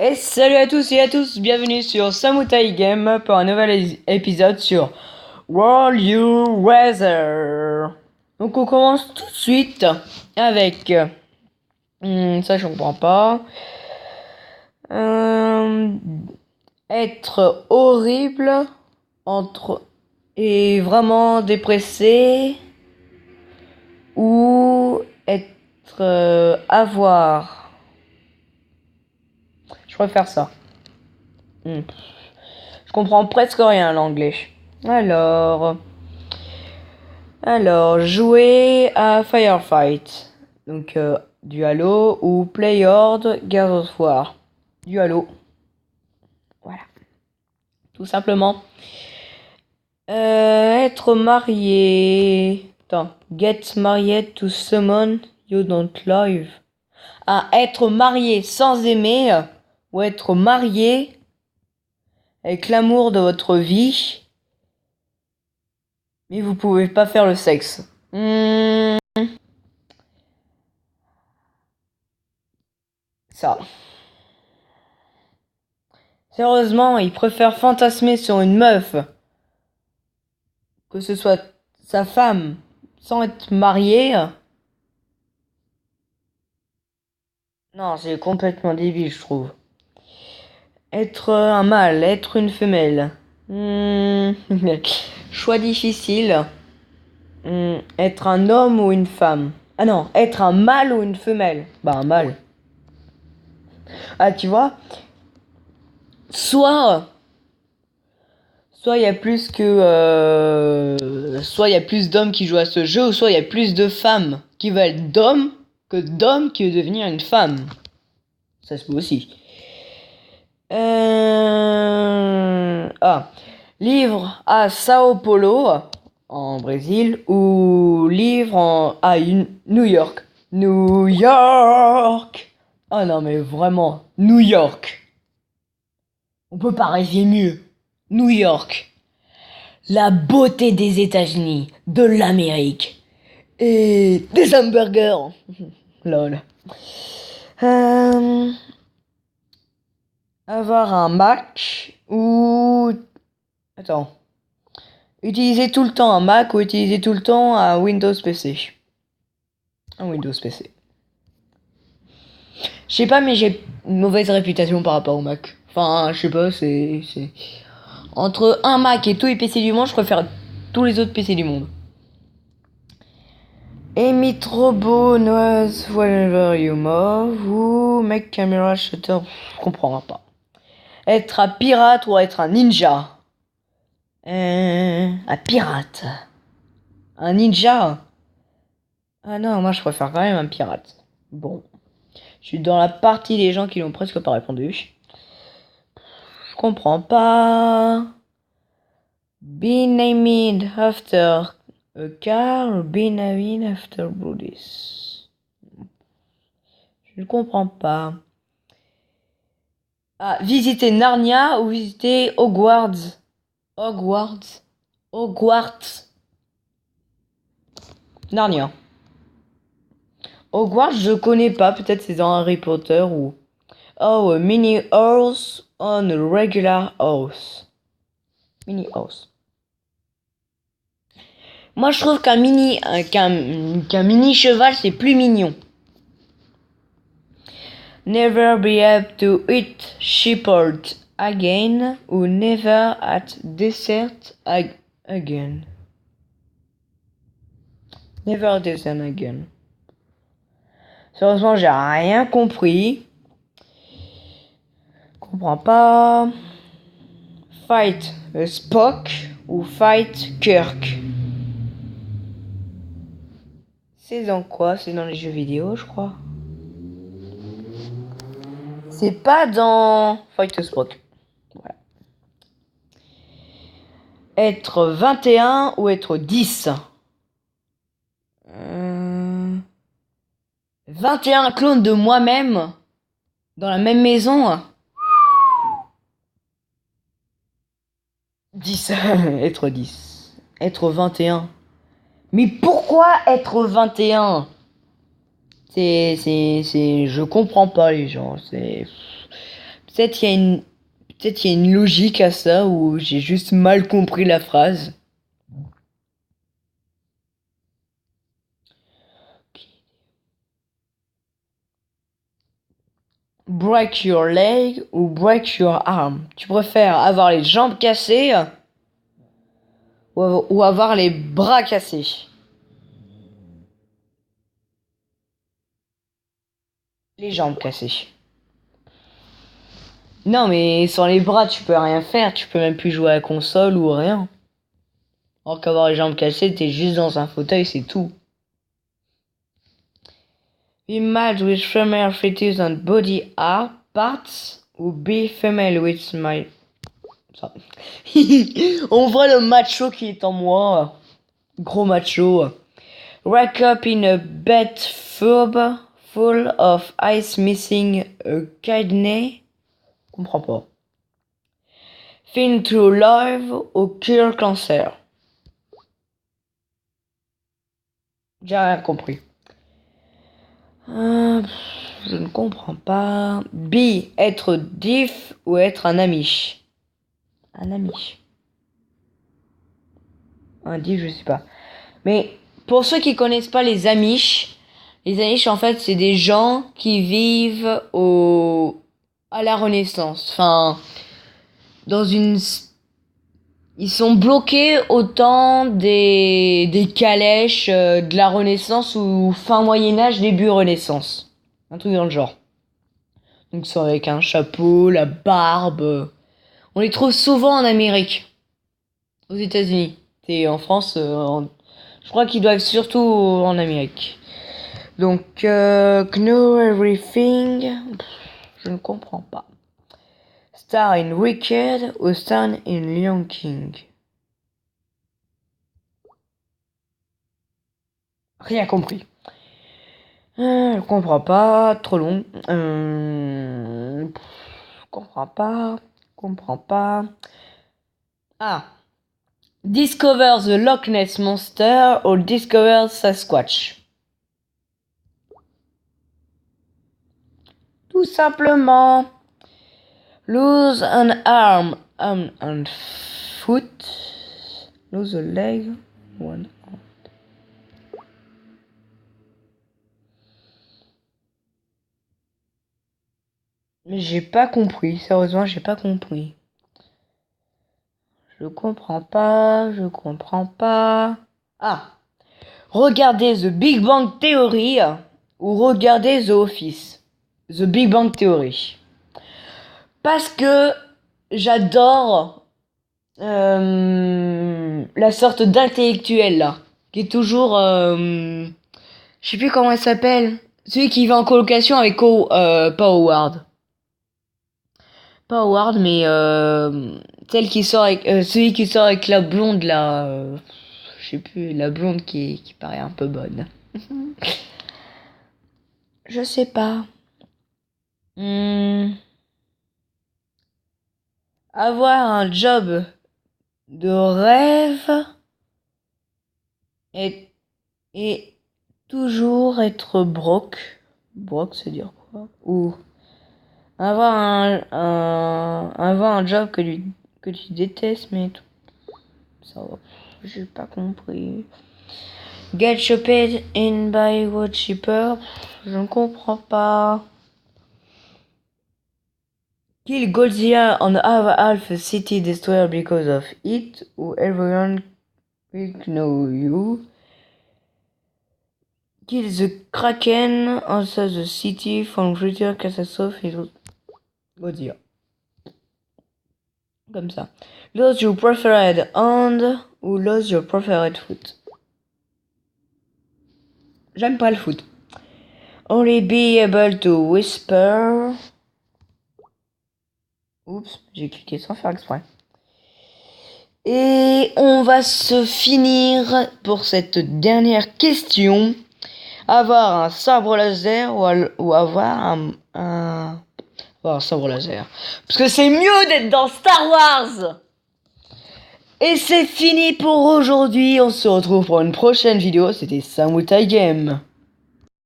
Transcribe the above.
Et salut à tous et à tous, bienvenue sur Samutai Game pour un nouvel épisode sur World You Weather. Donc on commence tout de suite avec... ça je comprends pas. Être horrible entre et vraiment dépressé ou être avoir. Je préfère ça. Je comprends presque rien à l'anglais. Alors, jouer à Firefight. Donc, du Halo ou Play Horde Gears of War. Du Halo. Voilà. Tout simplement. Être marié. Attends. Get married to someone you don't love. Ah, être marié sans aimer. Ou être marié avec l'amour de votre vie. Mais vous pouvez pas faire le sexe. Ça. Sérieusement, il préfère fantasmer sur une meuf. Que ce soit sa femme sans être marié. Non, c'est complètement débile, je trouve. Être un mâle, être une femelle. Choix difficile. Être un homme ou une femme. Ah non, être un mâle ou une femelle. Bah un mâle. Ah tu vois. Soit il y a plus que soit il y a plus d'hommes qui jouent à ce jeu, ou soit il y a plus de femmes qui veulent être d'hommes que d'hommes qui veulent devenir une femme. Ça se peut aussi. Livre à Sao Paulo en Brésil ou livre à New York. New York. Oh non mais vraiment, New York. On peut pas rêver mieux. New York. La beauté des États-Unis, de l'Amérique. Et des hamburgers. Lol. Avoir un Mac ou... Attends. Utiliser tout le temps un Mac ou utiliser tout le temps un Windows PC. Un Windows PC. Je sais pas, mais j'ai une mauvaise réputation par rapport au Mac. Enfin, je sais pas, c'est... Entre un Mac et tous les PC du monde, je préfère tous les autres PC du monde. Emit robot knows whenever you move ou make camera shutter. Je comprends pas. Être un pirate ou être un ninja. Un pirate. Un ninja. Ah non, moi je préfère quand même un pirate. Bon. Je suis dans la partie des gens qui n'ont presque pas répondu. Je comprends pas. Be named after a car or be named after Buddhist. Je ne comprends pas. Ah, visiter Narnia ou visiter Hogwarts. Narnia. Hogwarts, je connais pas. Peut-être c'est dans Harry Potter ou... Oh, a mini horse on a regular horse. Mini horse. Moi, je trouve qu'un mini cheval, c'est plus mignon. Never be able to eat shepherd again ou never at dessert again. Never dessert again. Sérieusement, j'ai rien compris. Comprends pas. Fight Spock ou fight Kirk. C'est dans quoi? C'est dans les jeux vidéo, je crois. C'est pas dans Fight Spock. Voilà. Être 21 ou être 10. 21 clones de moi-même dans la même maison. 10. Être 10. Être 21. Mais pourquoi être 21? Je comprends pas les gens. Peut-être il y a une logique à ça ou j'ai juste mal compris la phrase. Break your leg ou break your arm. Tu préfères avoir les jambes cassées ou avoir les bras cassés? Les jambes cassées. Non, mais sans les bras, tu peux rien faire. Tu peux même plus jouer à la console ou rien. Alors qu'avoir les jambes cassées, t'es juste dans un fauteuil, c'est tout. Be mad with female fetus and body parts ou be female with my... Ça. On voit le macho qui est en moi. Gros macho. Wake up in a bed full of ice missing a kidney. Comprends pas. Thin to live ou cure cancer. J'ai rien compris. Je ne comprends pas. B. Être diff ou être un amish. Un amish. Un diff, je sais pas. Mais pour ceux qui connaissent pas les amish en fait c'est des gens qui vivent à la Renaissance. Enfin, ils sont bloqués au temps des calèches de la Renaissance ou fin Moyen-Âge, début Renaissance. Un truc dans le genre. Donc c'est avec un chapeau, la barbe. On les trouve souvent en Amérique. Aux États-Unis. Et en France, je crois qu'ils doivent surtout en Amérique. Donc, Know Everything. Je ne comprends pas. Star in Wicked ou Star in Lion King? Rien compris. Je comprends pas. Trop long. Comprends pas. Ah. Discover the Loch Ness Monster ou Discover Sasquatch? Tout simplement. Lose an arm and foot. Lose a leg. One arm. Mais j'ai pas compris. Sérieusement, j'ai pas compris. Je comprends pas. Ah. Regardez The Big Bang Theory ou regardez The Office. The Big Bang Theory. Parce que j'adore la sorte d'intellectuel là, qui est toujours, je sais plus comment elle s'appelle, celui qui va en colocation avec pas Howard, mais celle qui sort avec, celui qui sort avec la blonde là, je sais plus, la blonde qui paraît un peu bonne. Je sais pas. Avoir un job de rêve et toujours être broke. Broke, c'est dire quoi? Ou avoir un job que tu détestes, mais ça va. J'ai pas compris. Get shopped in by what cheaper? Je ne comprends pas. Kill Godzilla on half city destroyer because of it, ou everyone will know you. Kill the Kraken outside the city from greater catastrophe. Godzilla. Comme ça. Lose your preferred hand ou lose your preferred foot? J'aime pas le foot. Only be able to whisper. Oups, j'ai cliqué sans faire exprès. Et on va se finir pour cette dernière question. Avoir un sabre laser ou avoir avoir un sabre laser. Parce que c'est mieux d'être dans Star Wars. Et c'est fini pour aujourd'hui. On se retrouve pour une prochaine vidéo. C'était Samoutai Game.